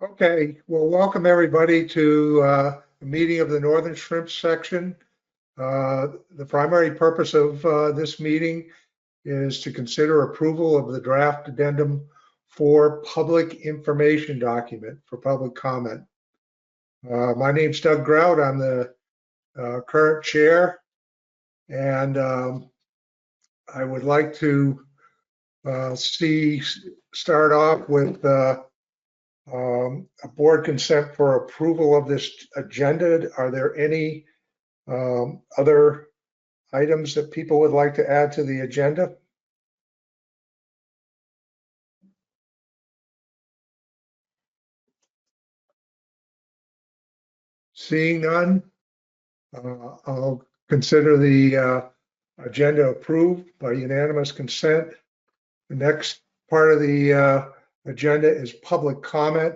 Okay, well, welcome everybody to the meeting of the Northern Shrimp Section. The primary purpose of this meeting is to consider approval of the draft addendum for public information document for public comment. My name's Doug Grout. I'm the current chair, and I would like to start off with a board consent for approval of this agenda. Are there any other items that people would like to add to the agenda? Seeing none, I'll consider the agenda approved by unanimous consent. The next part of the agenda is public comment.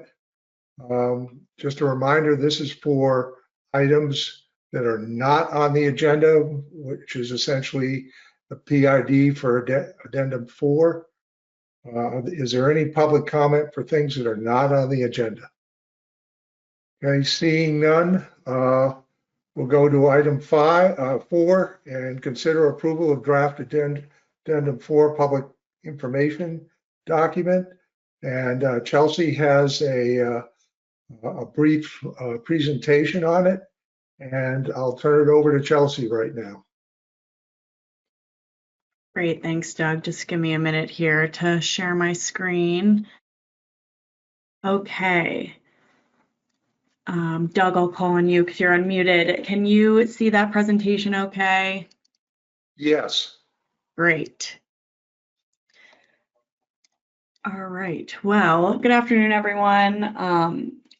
Just a reminder, this is for items that are not on the agenda, which is essentially the PID for addendum 4. Is there any public comment for things that are not on the agenda? Okay, seeing none, we'll go to item 4 and consider approval of draft addendum 4 public information document. And Chelsea has a brief presentation on it, and I'll turn it over to Chelsea right now. Great, thanks, Doug. Just give me a minute here to share my screen. Okay. Doug, I'll call on you because you're unmuted. Can you see that presentation okay? Yes. Great. All right, well, good afternoon, everyone.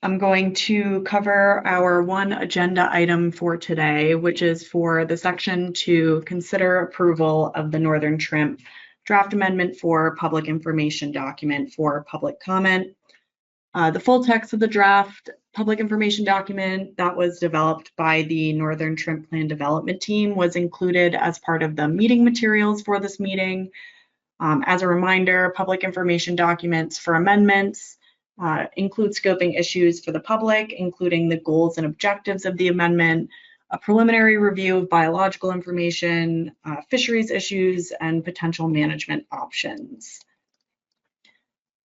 I'm going to cover our one agenda item for today, which is for the section to consider approval of the Northern Shrimp draft amendment for public information document for public comment. The full text of the draft public information document that was developed by the Northern Shrimp Plan Development Team was included as part of the meeting materials for this meeting. As a reminder, public information documents for amendments include scoping issues for the public, including the goals and objectives of the amendment, a preliminary review of biological information, fisheries issues, and potential management options.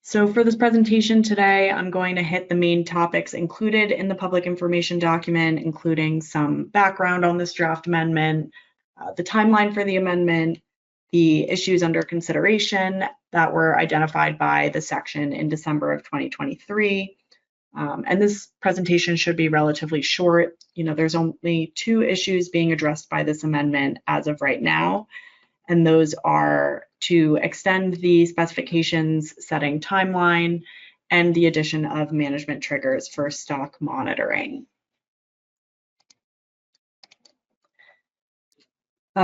So for this presentation today, I'm going to hit the main topics included in the public information document, including some background on this draft amendment, the timeline for the amendment, the issues under consideration that were identified by the section in December of 2023. And this presentation should be relatively short. There's only 2 issues being addressed by this amendment as of right now, and those are to extend the specifications setting timeline and the addition of management triggers for stock monitoring.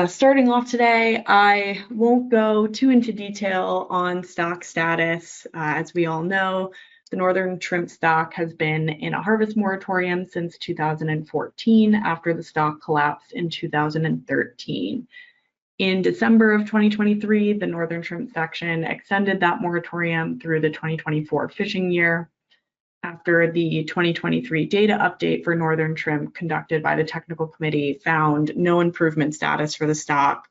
Starting off today, I won't go too into detail on stock status. As we all know, the Northern Shrimp stock has been in a harvest moratorium since 2014 after the stock collapsed in 2013. In December of 2023, the Northern Shrimp section extended that moratorium through the 2024 fishing year. After the 2023 data update for Northern Shrimp conducted by the technical committee found no improvement status for the stock,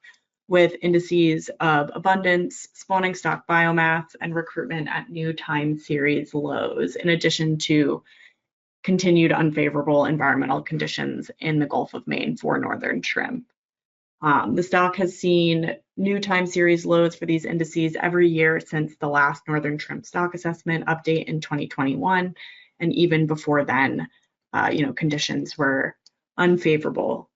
with indices of abundance, spawning stock biomass, and recruitment at new time series lows, in addition to continued unfavorable environmental conditions in the Gulf of Maine for Northern Shrimp. The stock has seen new time series lows for these indices every year since the last Northern Shrimp stock assessment update in 2021. And even before then, conditions were unfavorable.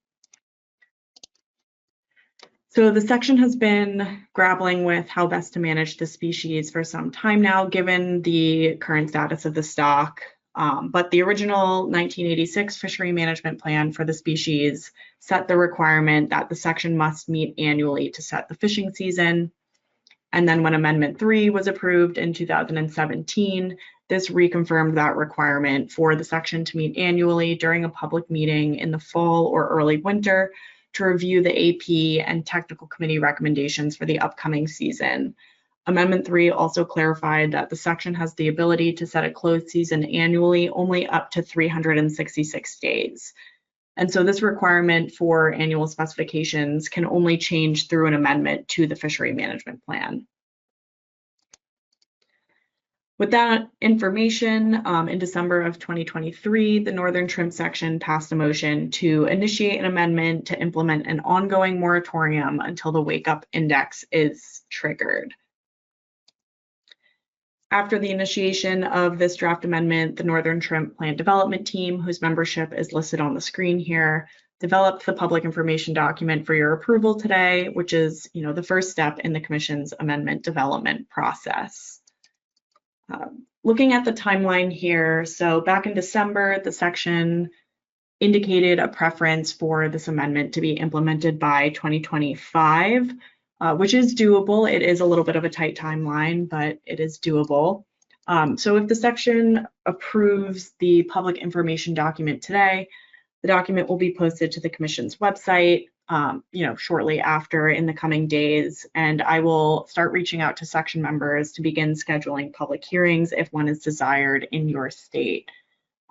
So the section has been grappling with how best to manage the species for some time now, given the current status of the stock. But the original 1986 fishery management plan for the species set the requirement that the section must meet annually to set the fishing season. And then when Amendment 3 was approved in 2017, this reconfirmed that requirement for the section to meet annually during a public meeting in the fall or early winter to review the AP and technical committee recommendations for the upcoming season. Amendment 3 also clarified that the section has the ability to set a closed season annually only up to 366 days. And so this requirement for annual specifications can only change through an amendment to the fishery management plan. With that information, in December of 2023, the Northern Shrimp section passed a motion to initiate an amendment to implement an ongoing moratorium until the wake-up index is triggered. After the initiation of this draft amendment, the Northern Shrimp Plant Development Team, whose membership is listed on the screen here, developed the public information document for your approval today, which is, the first step in the Commission's amendment development process. Looking at the timeline here, so back in December, the section indicated a preference for this amendment to be implemented by 2025, which is doable. It is a little bit of a tight timeline, but it is doable. So if the section approves the public information document today, the document will be posted to the Commission's website, shortly after in the coming days, and I will start reaching out to section members to begin scheduling public hearings if one is desired in your state.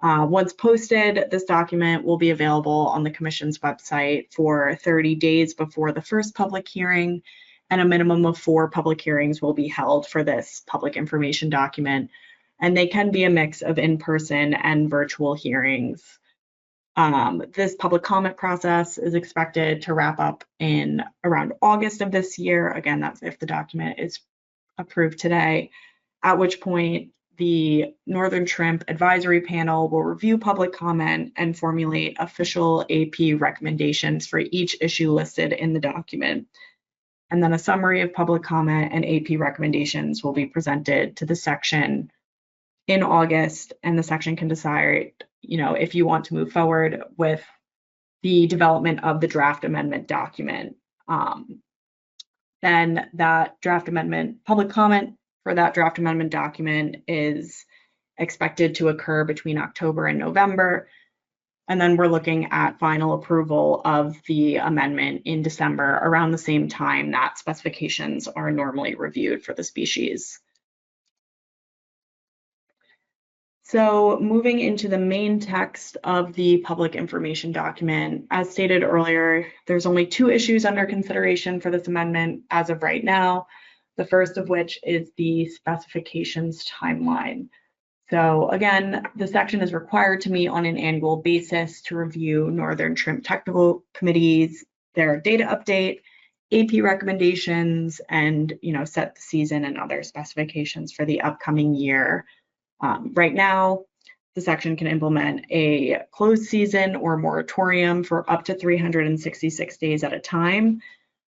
Once posted, this document will be available on the Commission's website for 30 days before the first public hearing, and a minimum of 4 public hearings will be held for this public information document, and they can be a mix of in-person and virtual hearings. This public comment process is expected to wrap up in around August of this year. Again, that's if the document is approved today, at which point the Northern Shrimp Advisory Panel will review public comment and formulate official AP recommendations for each issue listed in the document. And then a summary of public comment and AP recommendations will be presented to the section in August, and the section can decide, if you want to move forward with the development of the draft amendment document. Then that draft amendment, public comment for that draft amendment document is expected to occur between October and November. And then we're looking at final approval of the amendment in December, around the same time that specifications are normally reviewed for the species. So moving into the main text of the public information document, as stated earlier, there's only 2 issues under consideration for this amendment as of right now, the first of which is the specifications timeline. So again, the section is required to meet on an annual basis to review Northern Shrimp Technical Committees, their data update, AP recommendations, and set the season and other specifications for the upcoming year. Right now, the section can implement a closed season or moratorium for up to 366 days at a time.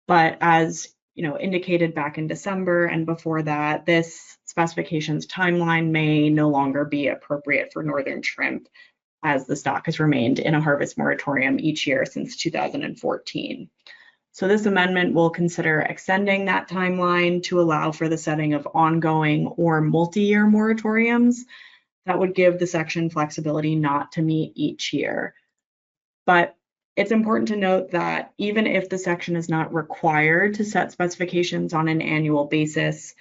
But as indicated back in December and before that, this specifications timeline may no longer be appropriate for Northern Shrimp, as the stock has remained in a harvest moratorium each year since 2014. So this amendment will consider extending that timeline to allow for the setting of ongoing or multi-year moratoriums that would give the section flexibility not to meet each year. But it's important to note that even if the section is not required to set specifications on an annual basis,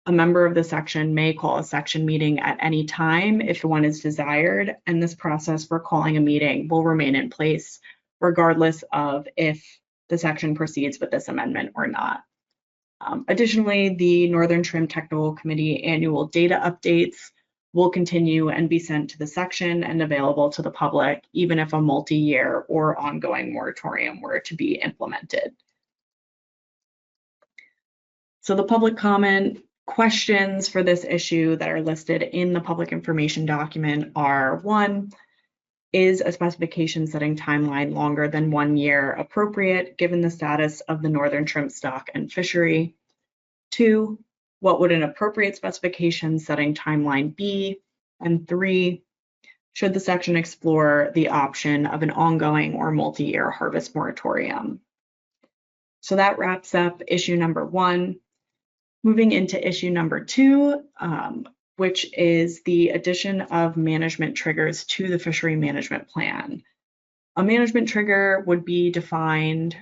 a member of the section may call a section meeting at any time if one is desired, and this process for calling a meeting will remain in place regardless of if the section proceeds with this amendment or not. Additionally, the Northern Shrimp Technical Committee annual data updates will continue and be sent to the section and available to the public, even if a multi-year or ongoing moratorium were to be implemented. So the public comment questions for this issue that are listed in the public information document are: 1, is a specification setting timeline longer than 1 year appropriate given the status of the Northern Shrimp stock and fishery? 2, what would an appropriate specification setting timeline be? And 3, should the section explore the option of an ongoing or multi-year harvest moratorium? So that wraps up issue number 1. Moving into issue number 2, which is the addition of management triggers to the fishery management plan. A management trigger would be defined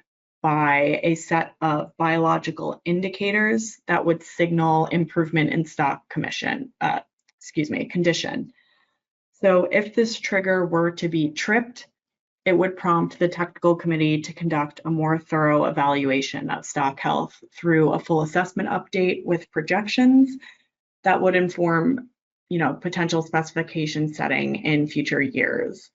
identify a set of biological indicators that would signal improvement in stock condition. So if this trigger were to be tripped, it would prompt the technical committee to conduct a more thorough evaluation of stock health through a full assessment update with projections that would inform, potential specification setting in future years.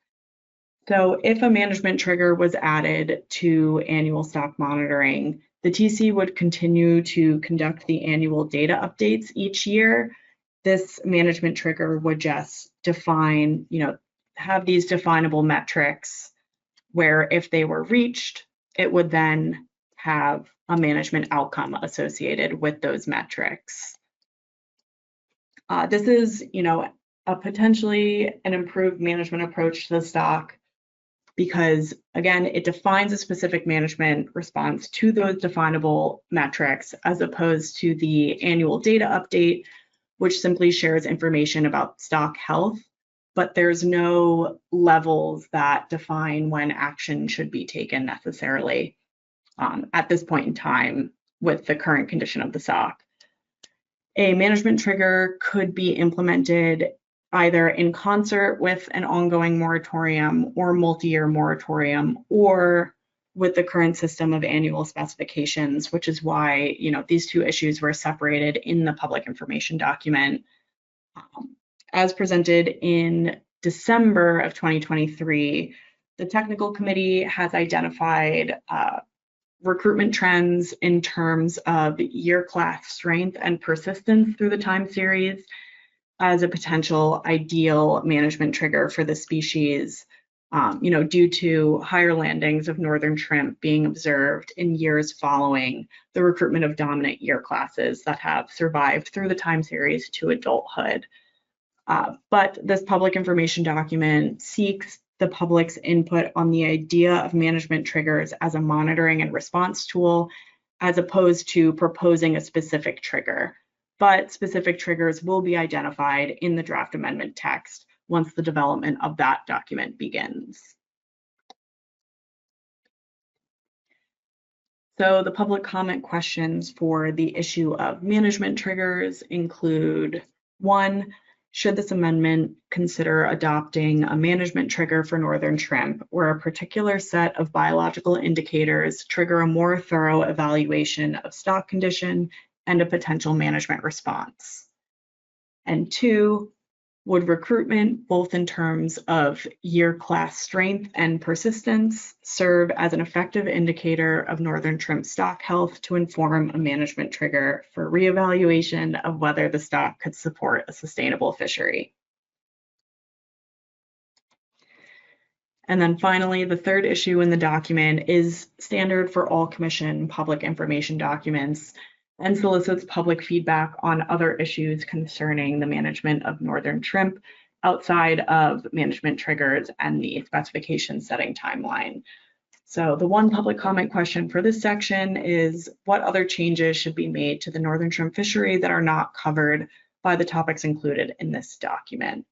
So if a management trigger was added to annual stock monitoring, the TC would continue to conduct the annual data updates each year. This management trigger would just define, have these definable metrics where if they were reached, it would then have a management outcome associated with those metrics. This is, a potentially an improved management approach to the stock because, again, it defines a specific management response to those definable metrics as opposed to the annual data update, which simply shares information about stock health, but there's no levels that define when action should be taken necessarily at this point in time with the current condition of the stock. A management trigger could be implemented either in concert with an ongoing moratorium or multi-year moratorium, or with the current system of annual specifications, which is why, these two issues were separated in the public information document. As presented in December of 2023, the technical committee has identified recruitment trends in terms of year class strength and persistence through the time series as a potential ideal management trigger for the species, due to higher landings of northern shrimp being observed in years following the recruitment of dominant year classes that have survived through the time series to adulthood. But this public information document seeks the public's input on the idea of management triggers as a monitoring and response tool, as opposed to proposing a specific trigger. But specific triggers will be identified in the draft amendment text once the development of that document begins. So the public comment questions for the issue of management triggers include: 1, should this amendment consider adopting a management trigger for northern shrimp, where a particular set of biological indicators trigger a more thorough evaluation of stock condition and a potential management response? And 2, would recruitment, both in terms of year class strength and persistence, serve as an effective indicator of northern shrimp stock health to inform a management trigger for reevaluation of whether the stock could support a sustainable fishery? And then finally, the third issue in the document is standard for all commission public information documents and solicits public feedback on other issues concerning the management of northern shrimp outside of management triggers and the specification setting timeline. So the one public comment question for this section is: what other changes should be made to the northern shrimp fishery that are not covered by the topics included in this document?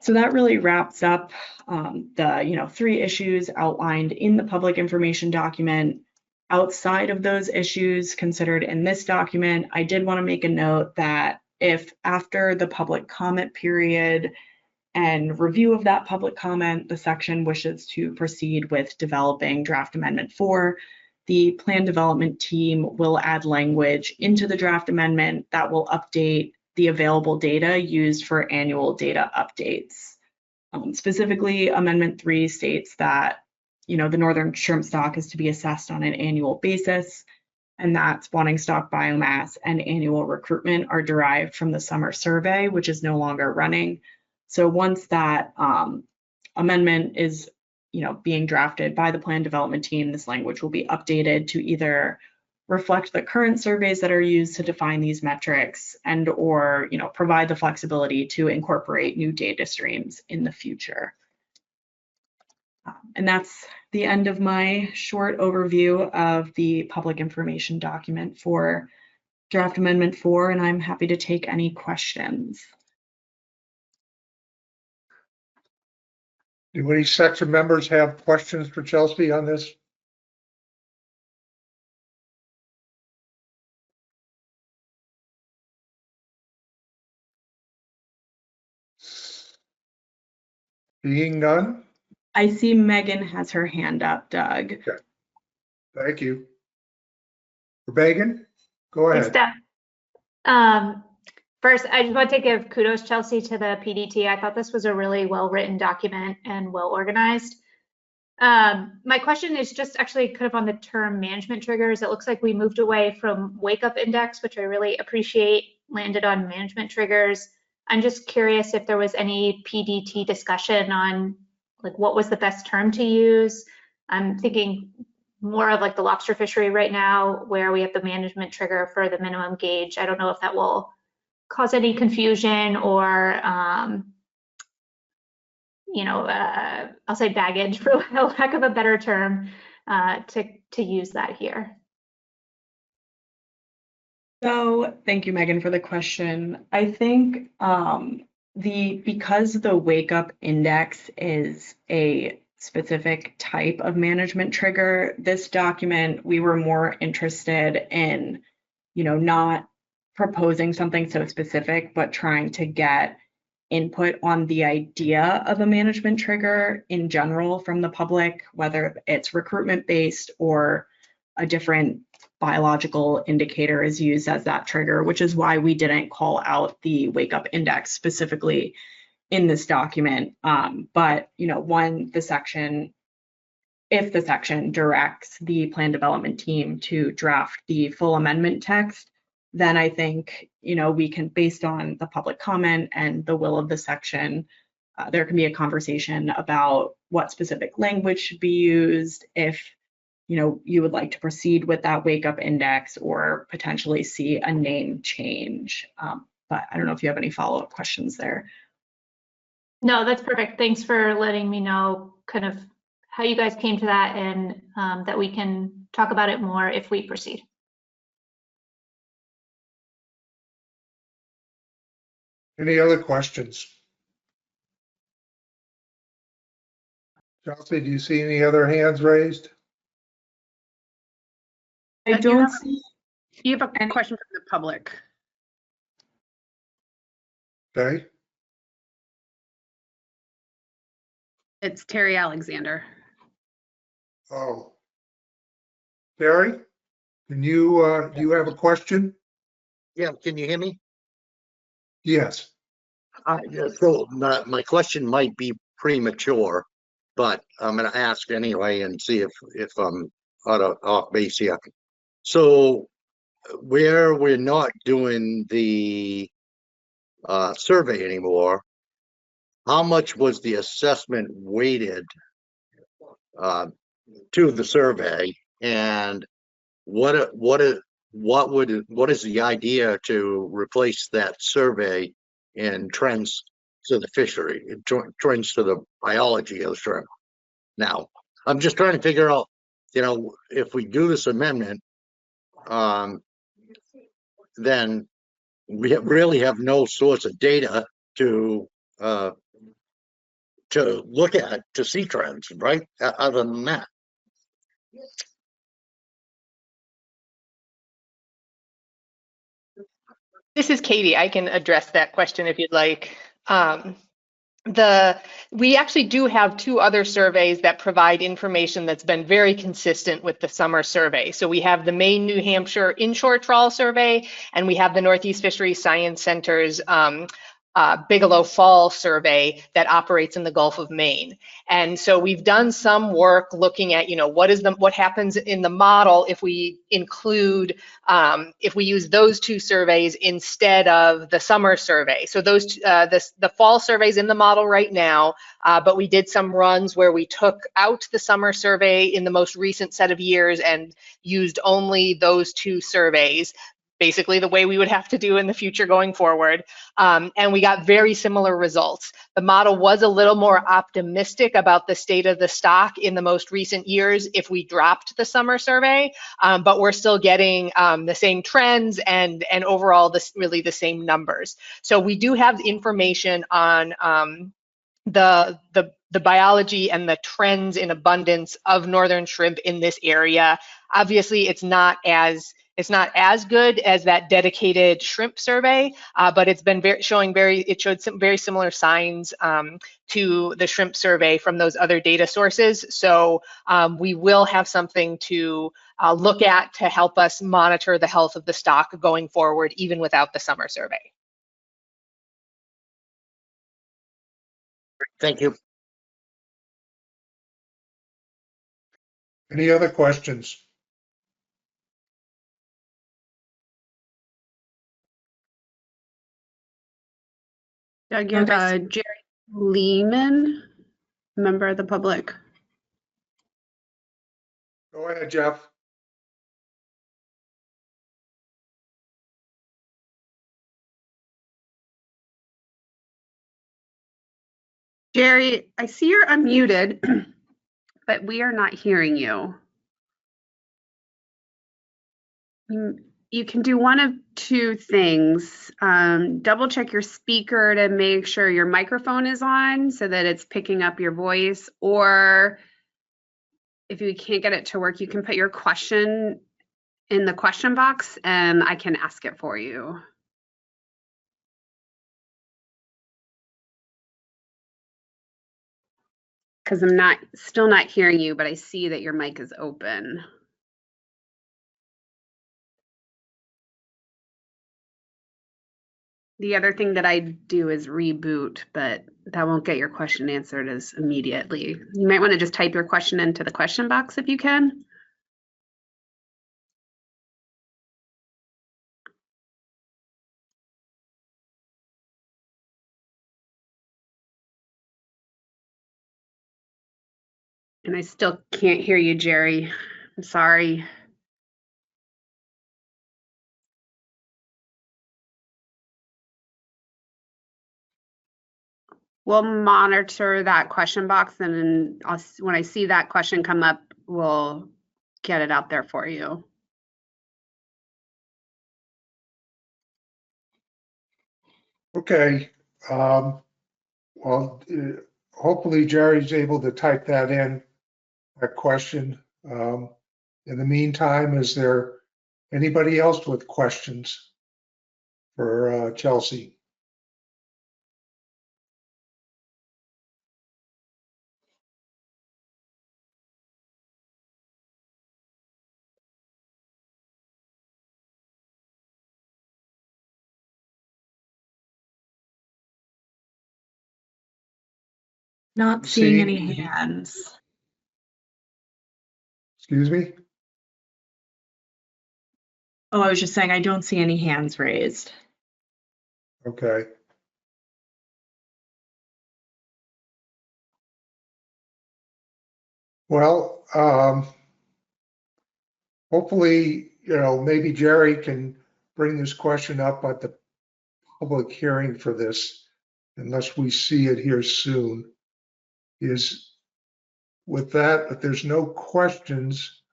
So that really wraps up the 3 issues outlined in the public information document. Outside of those issues considered in this document, I did want to make a note that if after the public comment period and review of that public comment, the section wishes to proceed with developing draft amendment 4, the plan development team will add language into the draft amendment that will update the available data used for annual data updates. Specifically, Amendment 3 states that the northern shrimp stock is to be assessed on an annual basis, and that spawning stock biomass and annual recruitment are derived from the summer survey, which is no longer running. So once that amendment is being drafted by the plan development team, this language will be updated to either reflect the current surveys that are used to define these metrics and or provide the flexibility to incorporate new data streams in the future. And that's the end of my short overview of the public information document for draft amendment 4, and I'm happy to take any questions. Do any section members have questions for Chelsea on this? Being none? I see Megan has her hand up, Doug. Okay. Thank you. Megan, go Thanks, ahead. Doug. First, I just want to give kudos, Chelsea, to the PDT. I thought this was a really well-written document and well-organized. My question is just actually kind of on the term management triggers. It looks like we moved away from wake up index, which I really appreciate, landed on management triggers. I'm just curious if there was any PDT discussion on like what was the best term to use. I'm thinking more of like the lobster fishery right now, where we have the management trigger for the minimum gauge. I don't know if that will cause any confusion or I'll say baggage for lack of a better term to use that here. So thank you, Megan, for the question. I think because the wake up index is a specific type of management trigger, this document, we were more interested in, not proposing something so specific, but trying to get input on the idea of a management trigger in general from the public, whether it's recruitment based or a different biological indicator is used as that trigger, which is why we didn't call out the wake up index specifically in this document. But if the section directs the plan development team to draft the full amendment text, then I think, we can, based on the public comment and the will of the section, there can be a conversation about what specific language should be used, if, you would like to proceed with that wake up index or potentially see a name change. But I don't know if you have any follow-up questions there. No, that's perfect. Thanks for letting me know kind of how you guys came to that and that we can talk about it more if we proceed. Any other questions? Chelsea, do you see any other hands raised? I don't see. You have a question from the public. Okay. It's Terry Alexander. Oh. Barry, do you have a question? Yeah, can you hear me? Yes. So my question might be premature, but I'm going to ask anyway and see if I'm off base here. So where we're not doing the survey anymore, how much was the assessment weighted to the survey, and what is the idea to replace that survey in trends to the fishery, trends to the biology of the shrimp? Now, I'm just trying to figure out, if we do this amendment, then we really have no source of data to look at to see trends, right? Other than that. This is Katie. I can address that question if you'd like. We actually do have two other surveys that provide information that's been very consistent with the summer survey. So we have the Maine, New Hampshire inshore trawl survey, and we have the Northeast Fisheries Science Center's Bigelow Fall survey that operates in the Gulf of Maine. And so we've done some work looking at, what happens in the model if we include, if we use those two surveys instead of the summer survey. So those, the fall survey's in the model right now, but we did some runs where we took out the summer survey in the most recent set of years and used only those two surveys, basically the way we would have to do in the future going forward. And we got very similar results. The model was a little more optimistic about the state of the stock in the most recent years if we dropped the summer survey, but we're still getting the same trends and overall really the same numbers. So we do have information on the biology and the trends in abundance of northern shrimp in this area. Obviously, it's not as It's not as good as that dedicated shrimp survey, but it's been it showed some very similar signs to the shrimp survey from those other data sources. So we will have something to look at to help us monitor the health of the stock going forward, even without the summer survey. Thank you. Any other questions? Doug, you have Jerry Lehman, member of the public. Go ahead, Jeff. Jerry, I see you're unmuted, but we are not hearing you. You can do one of two things. Double check your speaker to make sure your microphone is on so that it's picking up your voice, or if you can't get it to work, you can put your question in the question box and I can ask it for you. Because I'm still not hearing you, but I see that your mic is open. The other thing that I do is reboot, but that won't get your question answered as immediately. You might want to just type your question into the question box if you can. And I still can't hear you, Jerry. I'm sorry. We'll monitor that question box, and then when I see that question come up, we'll get it out there for you. Okay. Well, hopefully Jerry's able to type that in, that question. In the meantime, is there anybody else with questions for Chelsea? Not seeing any hands. Excuse me? Oh, I was just saying I don't see any hands raised. Okay. Well, hopefully, maybe Jerry can bring this question up at the public hearing for this, unless we see it here soon. Is with that, if there's no questions,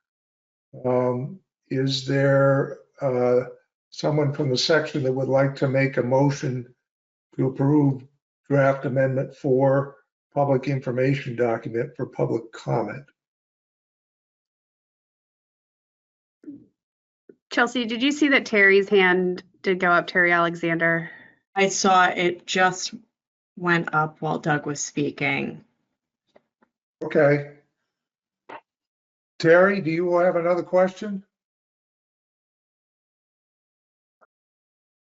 is there someone from the section that would like to make a motion to approve draft amendment 4, public information document for public comment? Chelsea, did you see that Terry's hand did go up, Terry Alexander? I saw it just went up while Doug was speaking. Okay. Terry, do you have another question?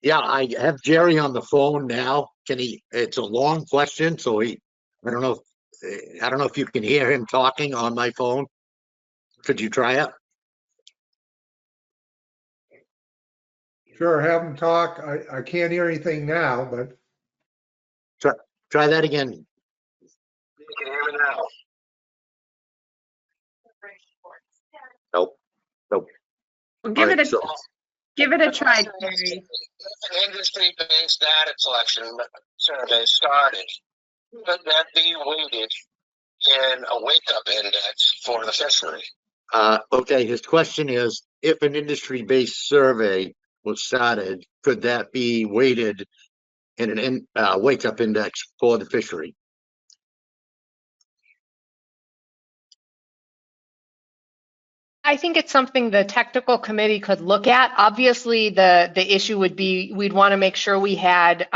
Yeah, I have Jerry on the phone now. It's a long question, so I don't know if you can hear him talking on my phone. Could you try it? Sure, have him talk. I can't hear anything now, but. Try that again. You can hear me now. Nope. Well, give it a try, Terry. Industry-based data collection survey started. Could that be weighted in a wake-up index for the fishery? Okay, his question is, if an industry-based survey was started, could that be weighted in an wake-up index for the fishery? I think it's something the technical committee could look at. Obviously, the issue would be we'd want to make sure we had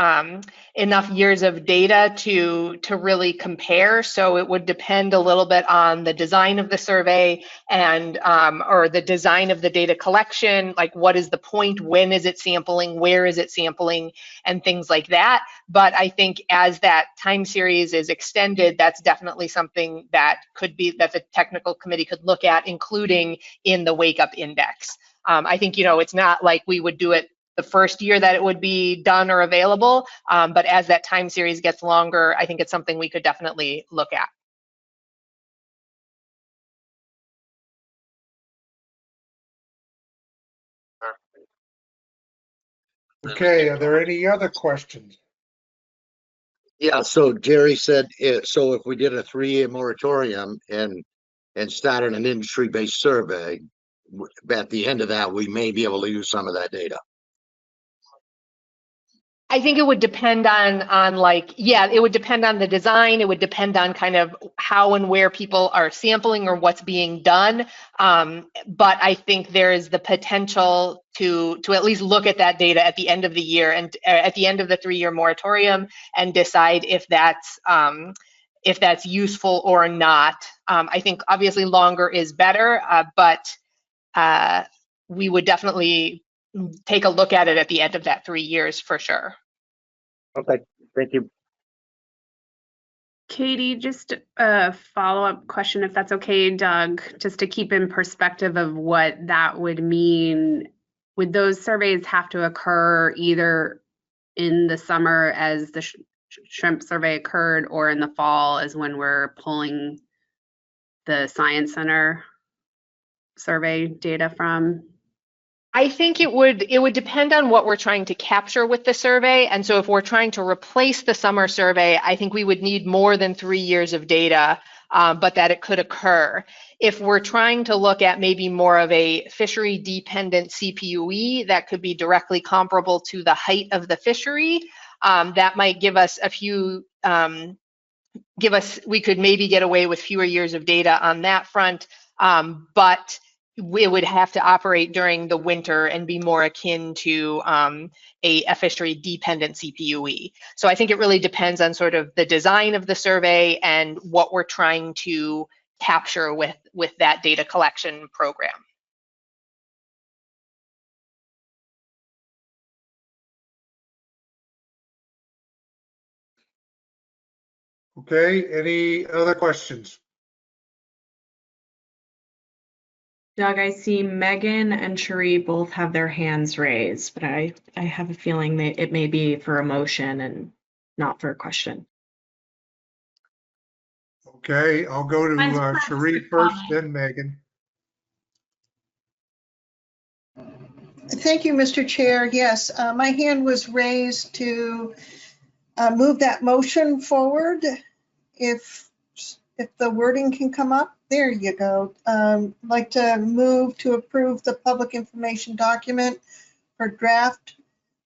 enough years of data to really compare. So it would depend a little bit on the design of the survey and or the design of the data collection. Like, what is the point? When is it sampling? Where is it sampling? And things like that. But I think as that time series is extended, that's definitely something that could be that the technical committee could look at, including in the wake up index. I think, it's not like we would do it the first year that it would be done or available, but as that time series gets longer, I think it's something we could definitely look at. Okay, are there any other questions? Yeah, so Jerry said, so if we did a 3-year moratorium and started an industry-based survey, at the end of that, we may be able to use some of that data. I think it would depend on like, yeah, it would depend on the design. It would depend on kind of how and where people are sampling or what's being done. But I think there is the potential to at least look at that data at the end of the year and at the end of the 3-year moratorium and decide if that's useful or not. I think obviously longer is better, but we would definitely take a look at it at the end of that 3 years for sure. Okay, thank you. Katie, just a follow-up question, if that's okay, Doug, just to keep in perspective of what that would mean. Would those surveys have to occur either in the summer as the shrimp survey occurred or in the fall as when we're pulling the Science Center survey data from? I think it would depend on what we're trying to capture with the survey. And so if we're trying to replace the summer survey, I think we would need more than 3 years of data, but that it could occur. If we're trying to look at maybe more of a fishery dependent CPUE that could be directly comparable to the height of the fishery, that might give us a few, we could maybe get away with fewer years of data on that front, but it would have to operate during the winter and be more akin to a fishery dependent CPUE. So I think it really depends on sort of the design of the survey and what we're trying to capture with that data collection program. Okay, any other questions? Doug, I see Megan and Cherie both have their hands raised, but I have a feeling that it may be for a motion and not for a question. Okay, I'll go to Cherie first, then Megan. Thank you, Mr. Chair. Yes, my hand was raised to move that motion forward. If the wording can come up, there you go. I'd like to move to approve the public information document for draft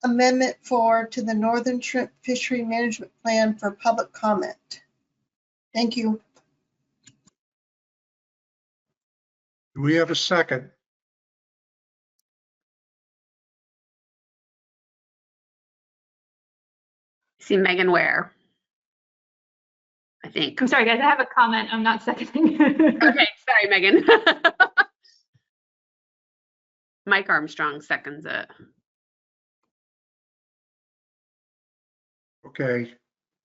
amendment to the Northern Shrimp Fishery Management Plan for public comment. Thank you. Do we have a second? See Megan Ware, I think. I'm sorry, guys, I have a comment. I'm not seconding. Okay, sorry, Megan. Mike Armstrong seconds it. Okay,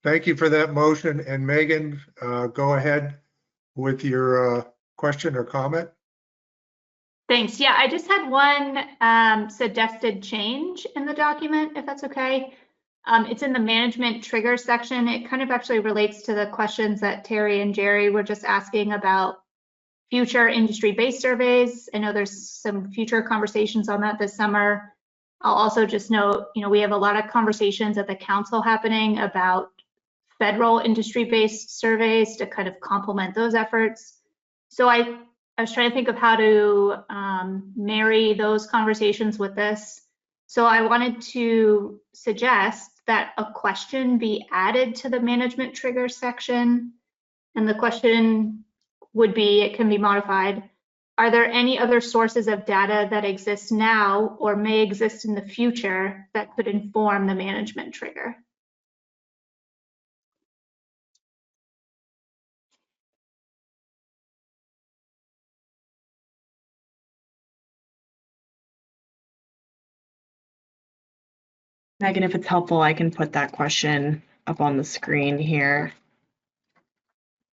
thank you for that motion. And Megan, go ahead with your question or comment. Thanks. Yeah, I just had one suggested change in the document, if that's okay. It's in the management trigger section. It kind of actually relates to the questions that Terry and Jerry were just asking about future industry-based surveys. I know there's some future conversations on that this summer. I'll also just note, we have a lot of conversations at the council happening about federal industry-based surveys to kind of complement those efforts. So I was trying to think of how to marry those conversations with this. So I wanted to suggest that a question be added to the management trigger section. And the question would be, it can be modified. Are there any other sources of data that exist now or may exist in the future that could inform the management trigger? Megan, if it's helpful, I can put that question up on the screen here.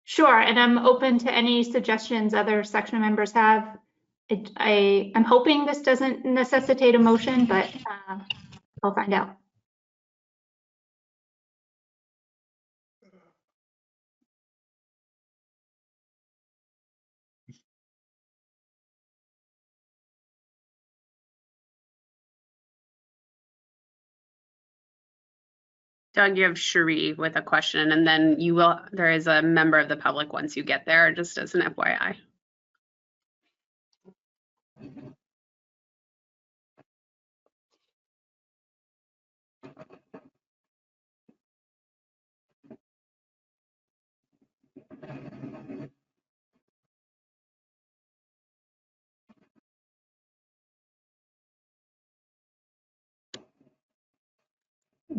Sure, and I'm open to any suggestions other section members have. I'm hoping this doesn't necessitate a motion, but I'll find out. Doug, you have Cherie with a question, and then there is a member of the public once you get there, just as an FYI.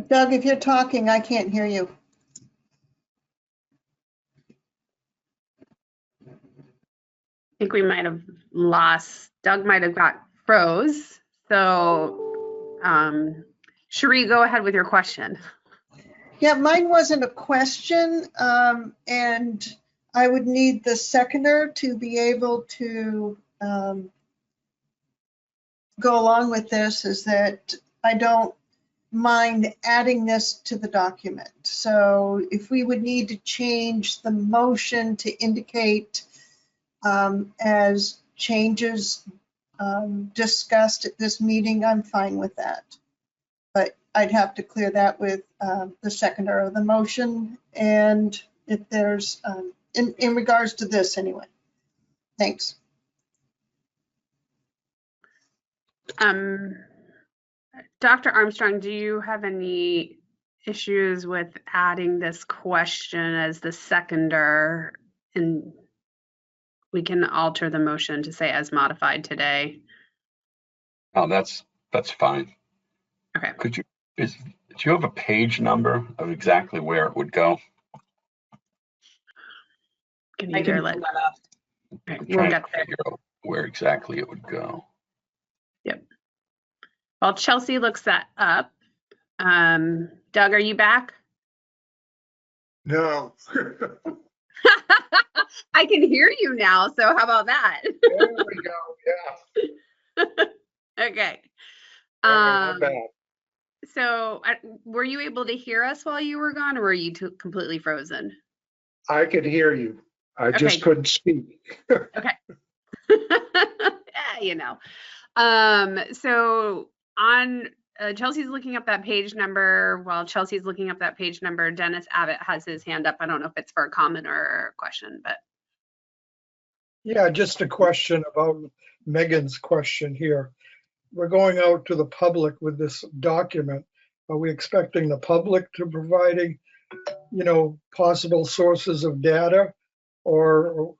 Doug, if you're talking, I can't hear you. I think we might have lost, Doug might have got froze. So Cherie, go ahead with your question. Yeah, mine wasn't a question, and I would need the seconder to be able to go along with this, is that I don't mind adding this to the document. So if we would need to change the motion to indicate as changes discussed at this meeting, I'm fine with that. But I'd have to clear that with the seconder of the motion, and if there's, in regards to this anyway. Thanks. Dr. Armstrong, do you have any issues with adding this question as the seconder? And we can alter the motion to say as modified today. Oh, that's fine. Okay. Do you have a page number of exactly where it would go? Can I either can let pull that up. okay, I'm we'll trying get to there. figure out where exactly it would go. Yep. While Chelsea looks that up, Doug, are you back? No. I can hear you now, so how about that? There we go, yeah. Okay. I'm back. So were you able to hear us while you were gone, or were you completely frozen? I could hear you. I just Okay. couldn't speak. Okay. Yeah, you know. So on Chelsea's looking up that page number. While Chelsea's looking up that page number, Dennis Abbott has his hand up. I don't know if it's for a comment or a question, but. Yeah, just a question about Megan's question here. We're going out to the public with this document. Are we expecting the public to providing, possible sources of data? Or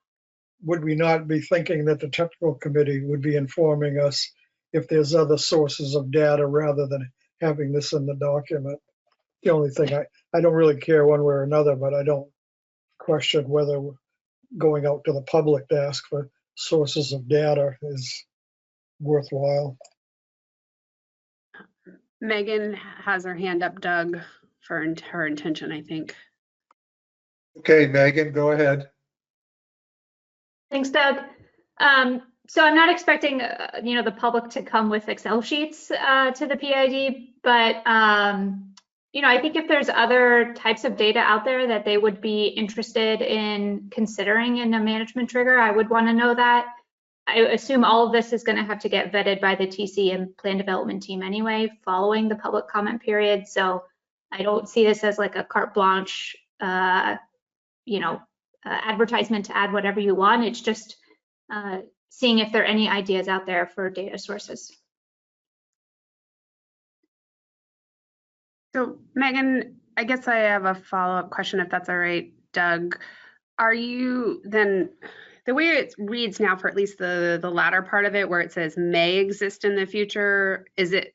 would we not be thinking that the technical committee would be informing us if there's other sources of data rather than having this in the document? The only thing, I don't really care one way or another, but I don't question whether going out to the public to ask for sources of data is worthwhile. Megan has her hand up, Doug, for her intention, I think. Okay, Megan, go ahead. Thanks, Doug. So I'm not expecting, the public to come with Excel sheets to the PID, but I think if there's other types of data out there that they would be interested in considering in a management trigger, I would want to know that. I assume all of this is going to have to get vetted by the TC and plan development team anyway, following the public comment period. So I don't see this as like a carte blanche, advertisement to add whatever you want. It's just seeing if there are any ideas out there for data sources. So Megan, I guess I have a follow-up question, if that's all right, Doug. Are you then, the way it reads now for at least the latter part of it, where it says may exist in the future, is it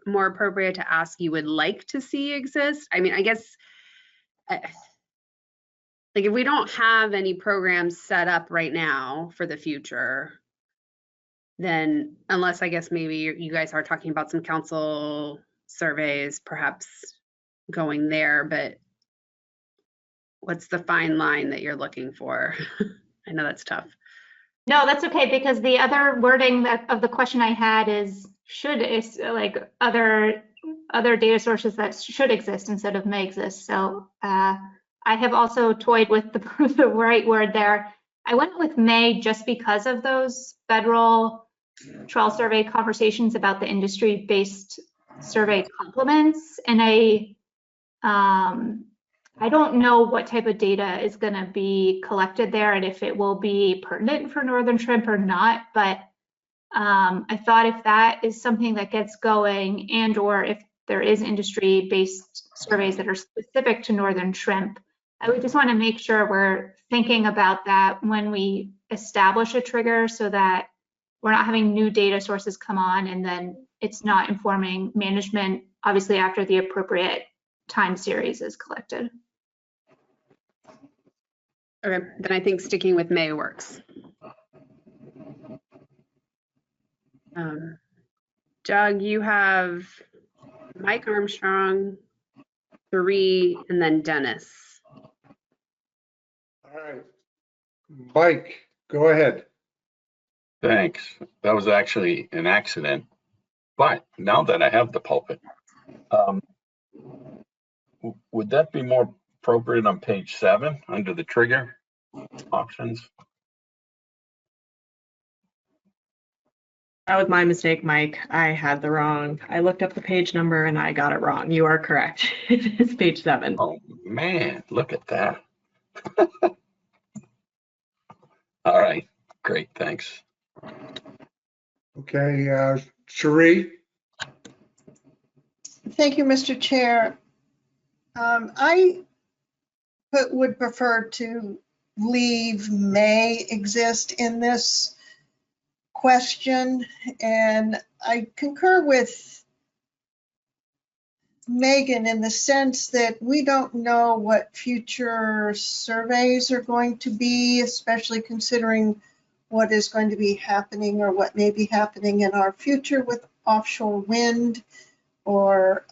more appropriate to ask you would like to see exist? I mean, I guess, like if we don't have any programs set up right now for the future, then unless I guess maybe you guys are talking about some council surveys, perhaps going there, but what's the fine line that you're looking for? I know that's tough. No, that's okay, because the other wording of the question I had is should is like other data sources that should exist instead of may exist. So I have also toyed with the right word there. I went with may just because of those federal trawl survey conversations about the industry-based survey complements, and I don't know what type of data is going to be collected there and if it will be pertinent for northern shrimp or not, but I thought if that is something that gets going, and or if there is industry-based surveys that are specific to northern shrimp, I would just want to make sure we're thinking about that when we establish a trigger, so that we're not having new data sources come on and then it's not informing management, obviously after the appropriate time series is collected. Okay, then I think sticking with may works. Doug, you have Mike Armstrong, 3, and then Dennis. All right. Mike, go ahead. Thanks. That was actually an accident. But now that I have the pulpit, would that be more appropriate on page 7 under the trigger options? That was my mistake, Mike. I looked up the page number and I got it wrong. You are correct. It is page 7. Oh man, look at that. All right, great, thanks. Okay, Cherie? Thank you, Mr. Chair. I would prefer to leave may exist in this question, and I concur with Megan in the sense that we don't know what future surveys are going to be, especially considering what is going to be happening or what may be happening in our future with offshore wind or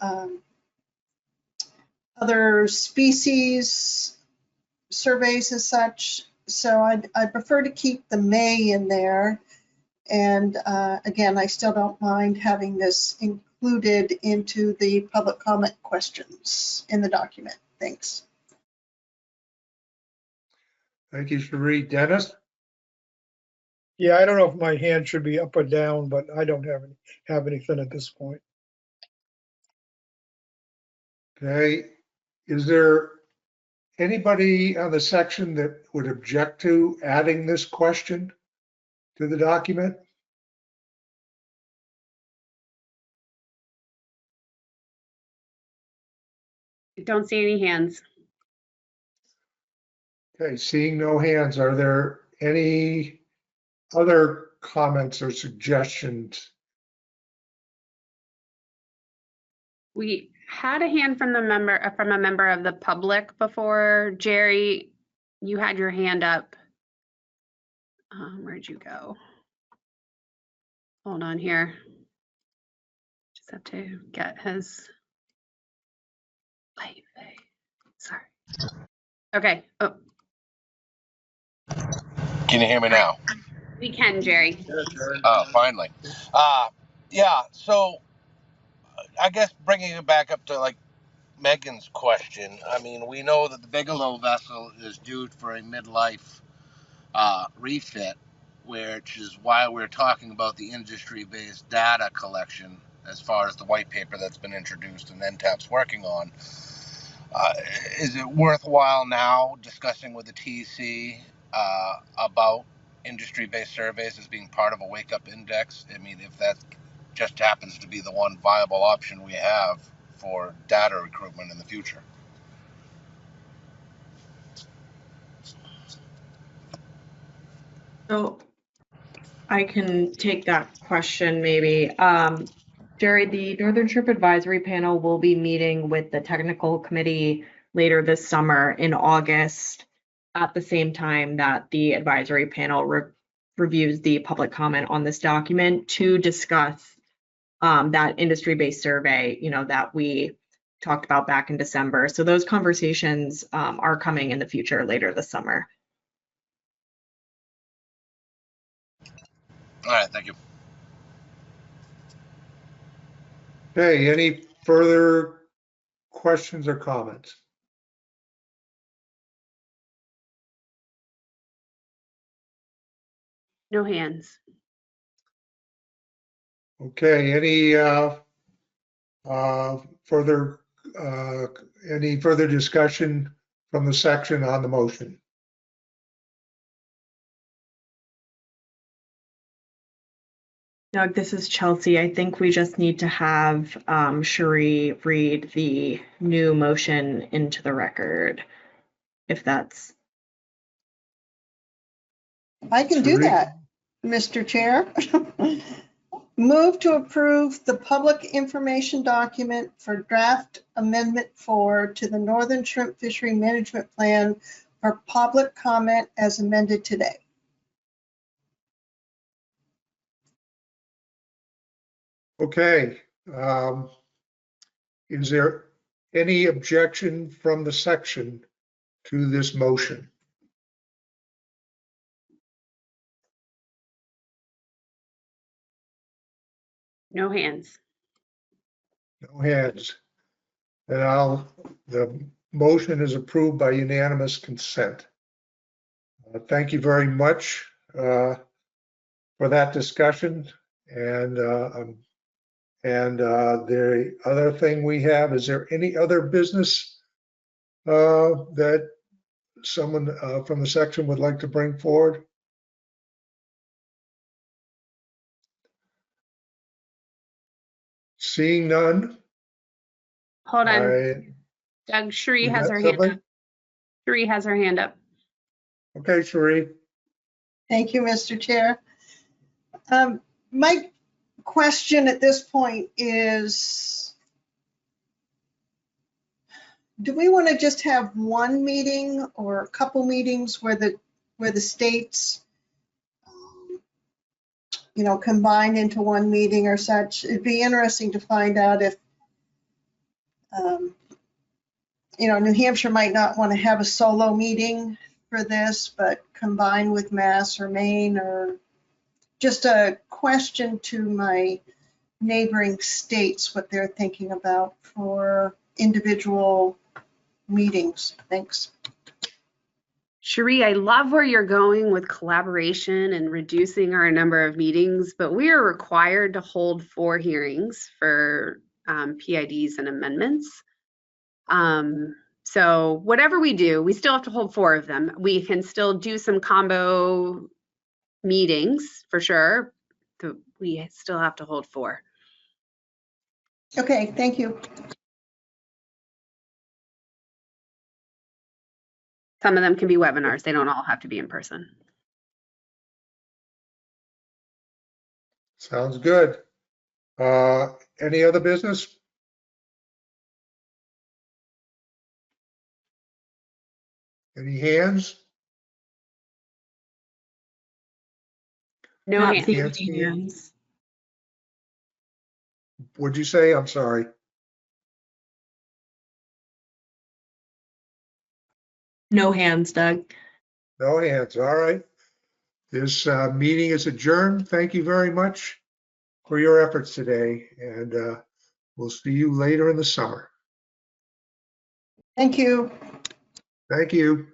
other species surveys and such. So I'd prefer to keep the may in there. And again, I still don't mind having this included into the public comment questions in the document. Thanks. Thank you, Cherie. Dennis? Yeah, I don't know if my hand should be up or down, but I don't have anything at this point. Okay, is there anybody on the section that would object to adding this question to the document? I don't see any hands. Okay, seeing no hands, are there any other comments or suggestions? We had a hand from a member of the public before. Jerry, you had your hand up. Where'd you go? Hold on here. Just have to get his light. Sorry. Okay. Oh, Can you hear me now? we can, Jerry. Oh, finally. Yeah, so I guess bringing it back up to like Megan's question, I mean, we know that the Bigelow vessel is due for a midlife refit, which is why we're talking about the industry-based data collection as far as the white paper that's been introduced and NTAP's working on. Is it worthwhile now discussing with the TC about industry-based surveys as being part of a wake-up index? I mean, if that just happens to be the one viable option we have for data recruitment in the future. So I can take that question maybe. Jerry, the Northern Trip Advisory Panel will be meeting with the technical committee later this summer in August at the same time that the advisory panel reviews the public comment on this document to discuss that industry-based survey, that we talked about back in December. So those conversations are coming in the future later this summer. All right, thank you. Okay, any further questions or comments? No hands. Okay, any further discussion from the section on the motion? Doug, this is Chelsea. I think we just need to have Cherie read the new motion into the record, if that's. I can do Cherie? that, Mr. Chair. Move to approve the public information document for draft amendment 4 to the Northern Shrimp Fishery Management Plan for public comment as amended today. Okay. Is there any objection from the section to this motion? No hands. No hands. And the motion is approved by unanimous consent. Thank you very much for that discussion. And the other thing we have, is there any other business that someone from the section would like to bring forward? Seeing none. Hold on. Doug, Cherie has her hand up. Cherie has her hand up. Okay, Cherie. Thank you, Mr. Chair. My question at this point is, do we want to just have one meeting or a couple meetings where the states, combine into one meeting or such? It'd be interesting to find out if, New Hampshire might not want to have a solo meeting for this, but combine with Mass or Maine, or just a question to my neighboring states, what they're thinking about for individual meetings. Thanks. Cherie, I love where you're going with collaboration and reducing our number of meetings, but we are required to hold 4 hearings for PIDs and amendments. So whatever we do, we still have to hold 4 of them. We can still do some combo meetings for sure. We still have to hold 4. Okay, thank you. Some of them can be webinars. They don't all have to be in person. Sounds good. Any other business? Any hands? No Not hands. seeing hands. What'd you say? I'm sorry. No hands, Doug. No hands. All right. This meeting is adjourned. Thank you very much for your efforts today, and we'll see you later in the summer. Thank you. Thank you.